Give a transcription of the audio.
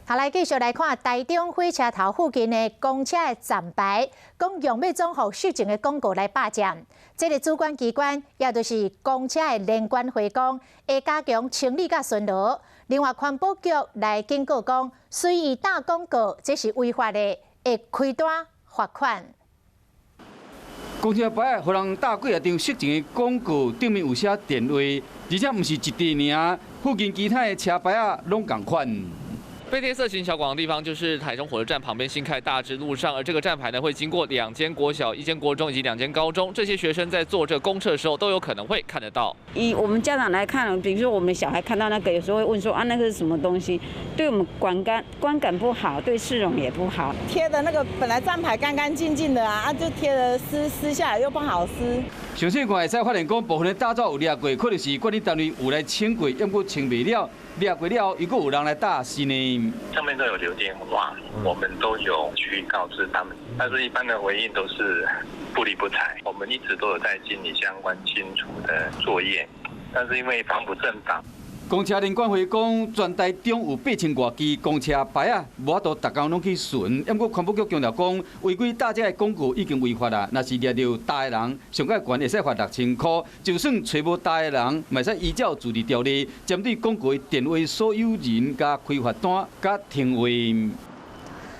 下来继续来看台中火车头附近的公车的站牌，讲用要总互实情的广告来霸占。这个主管机关也就是公车的联管会讲，会加强清理甲巡逻。另外，环保局来警告讲，随意打广告这是违法的，会开单罚款。公车牌互人打几啊张色情的广告，顶面有写电话，而且毋是一地尔，附近其他的车牌啊拢共款。 被贴色情小广的地方就是台中火车站旁边新开大直路上，而这个站牌呢会经过2间国小、1间国中以及2间高中，这些学生在坐这公车的时候都有可能会看得到。以我们家长来看，比如说我们小孩看到那个，有时候会问说啊，那个是什么东西？对我们观感不好，对市容也不好。贴的那个本来站牌干干净净的啊，就贴了撕下来又不好撕。详细看会使发现，讲部分的大灶有掠过，可能是管理单位有来清过，要过清未了。 掠过了，又有人来打是呢。上面都有留电话，我们都有去告知他们，但是一般的回应都是不理不睬。我们一直都有在尽力相关清除的作业，但是因为防不胜防。 公车联管会讲，全台中有8000多支公车牌啊，无法度逐工拢去巡。不过环保局强调讲，违规打这个广告已经违法啦。若是掠到打的人，上盖悬会使罚6000块。就算找无打的人，嘛使依照自治条例，针对广告的电话所有人加开罚单加停话。